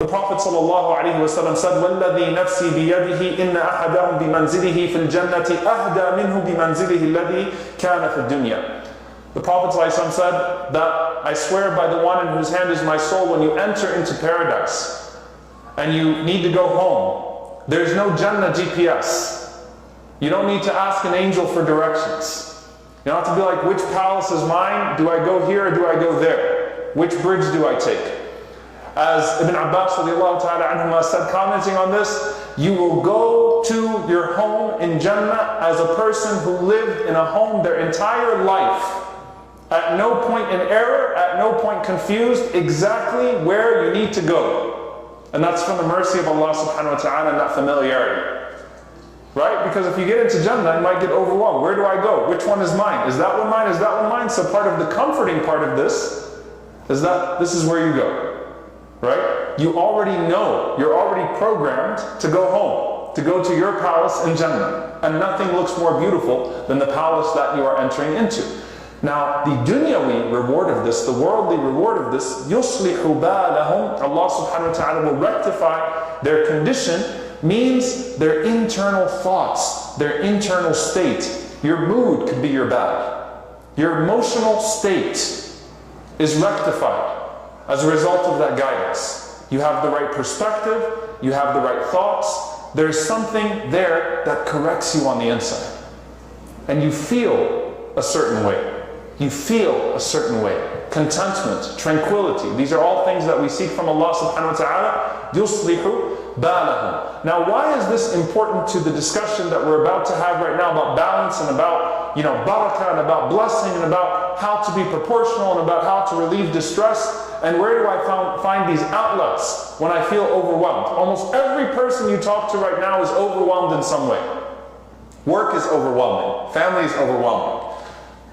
The Prophet ﷺ said, وَالَّذِي نَفْسِي بِيَدِهِ إِنَّ أَحَدَهُمْ بِمَنْزِلِهِ فِي الْجَنَّةِ أَهْدَى مِنْهُ بِمَنْزِلِهِ الَّذِي كَانَ فِي الدُّنْيَا. The Prophet ﷺ said that I swear by the one in whose hand is my soul, when you enter into paradise and you need to go home, there's no Jannah GPS. You don't need to ask an angel for directions. You don't have to be like, which palace is mine? Do I go here or do I go there? Which bridge do I take? As Ibn Abbas radiallahu ta'ala anhuma said, commenting on this, you will go to your home in Jannah as a person who lived in a home their entire life. At no point in error, at no point confused, exactly where you need to go. And that's from the mercy of Allah subhanahu wa ta'ala and that familiarity. Right? Because if you get into Jannah, you might get overwhelmed. Where do I go? Which one is mine? Is that one mine? Is that one mine? So part of the comforting part of this is that this is where you go. Right? You already know, you're already programmed to go home, to go to your palace in Jannah. And nothing looks more beautiful than the palace that you are entering into. Now, the dunyawi reward of this, the worldly reward of this, يُصْلِحُ بَالَهُمْ, Allah subhanahu wa ta'ala will rectify their condition, means their internal thoughts, their internal state. Your mood could be your bad. Your emotional state is rectified as a result of that guidance. You have the right perspective, you have the right thoughts, there's something there that corrects you on the inside. And you feel a certain way. You feel a certain way. Contentment, tranquility. These are all things that we seek from Allah subhanahu wa ta'ala. يُصْلِحُ بَالَهُمْ. Now, why is this important to the discussion that we're about to have right now about balance and about, barakah and about blessing and about how to be proportional and about how to relieve distress? And where do I find these outlets when I feel overwhelmed? Almost every person you talk to right now is overwhelmed in some way. Work is overwhelming. Family is overwhelming.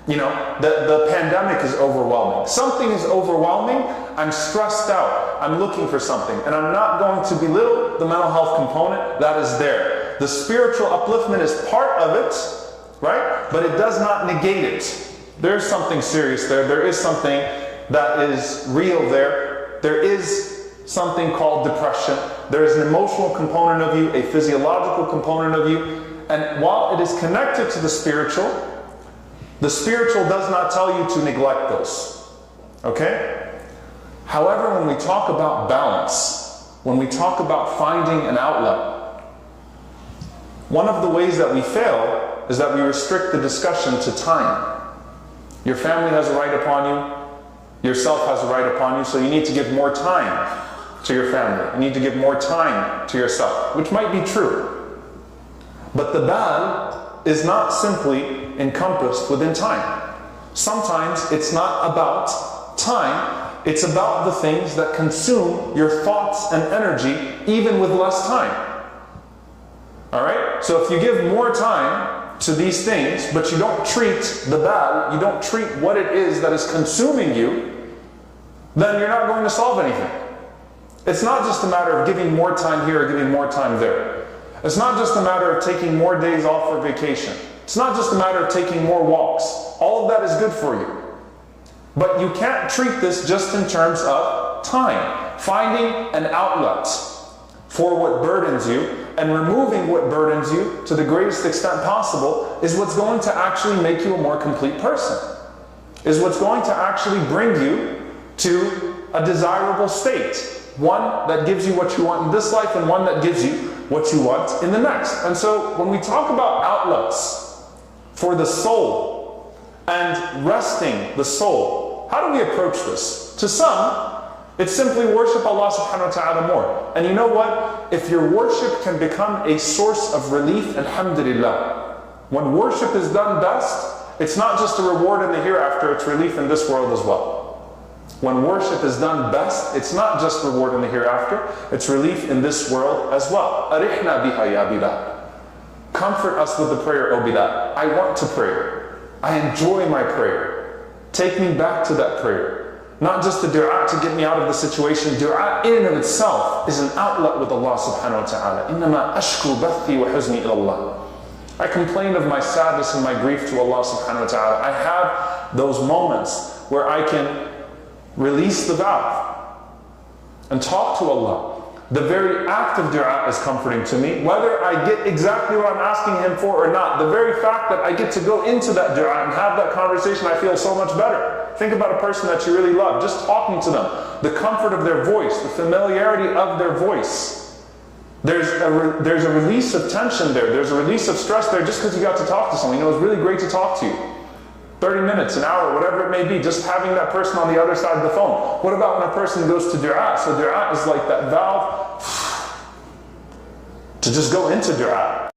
The pandemic is overwhelming. Something is overwhelming. I'm stressed out. I'm looking for something. And I'm not going to belittle the mental health component that is there. The spiritual upliftment is part of it, right? But it does not negate it. There's something serious there. There is something that is real there. There is something called depression. There is an emotional component of you, a physiological component of you. And while it is connected to the spiritual does not tell you to neglect those. Okay? However, when we talk about balance, when we talk about finding an outlet, one of the ways that we fail is that we restrict the discussion to time. Your family has a right upon you, yourself has a right upon you, so you need to give more time to your family. You need to give more time to yourself, which might be true. But the bal is not simply encompassed within time. Sometimes it's not about time, it's about the things that consume your thoughts and energy even with less time. Alright? So if you give more time to these things, but you don't treat the bad, you don't treat what it is that is consuming you, then you're not going to solve anything. It's not just a matter of giving more time here or giving more time there. It's not just a matter of taking more days off for vacation. It's not just a matter of taking more walks. All of that is good for you. But you can't treat this just in terms of time. Finding an outlet for what burdens you and removing what burdens you to the greatest extent possible is what's going to actually make you a more complete person. Is what's going to actually bring you to a desirable state. One that gives you what you want in this life and one that gives you what you want in the next. And so when we talk about outlets for the soul and resting the soul, how do we approach this? To some, it's simply worship Allah subhanahu wa ta'ala more. And you know what? If your worship can become a source of relief, alhamdulillah. When worship is done best, it's not just a reward in the hereafter, it's relief in this world as well. When worship is done best, it's not just reward in the hereafter, it's relief in this world as well. Arihna biha ya Bilal. Comfort us with the prayer, O Bilal. I want to pray. I enjoy my prayer. Take me back to that prayer. Not just the dua to get me out of the situation. Dua in and of itself is an outlet with Allah subhanahu wa ta'ala. إِنَّمَا أَشْكُو بَثِّي وَحُزْنِي إِلَى اللَّهِ. I complain of my sadness and my grief to Allah subhanahu wa ta'ala. I have those moments where I can release the valve and talk to Allah The very act of dua is comforting to me, whether I get exactly what I'm asking Him for or not. The very fact that I get to go into that dua and have that conversation, I feel so much better. Think about a person that you really love, just talking to them, the comfort of their voice, the familiarity of their voice. There's a release of tension there, there's a release of stress there just because you got to talk to someone. You know, it's really great to talk to you. 30 minutes, an hour, whatever it may be, just having that person on the other side of the phone. What about when a person goes to dua? So dua is like that valve to just go into dua.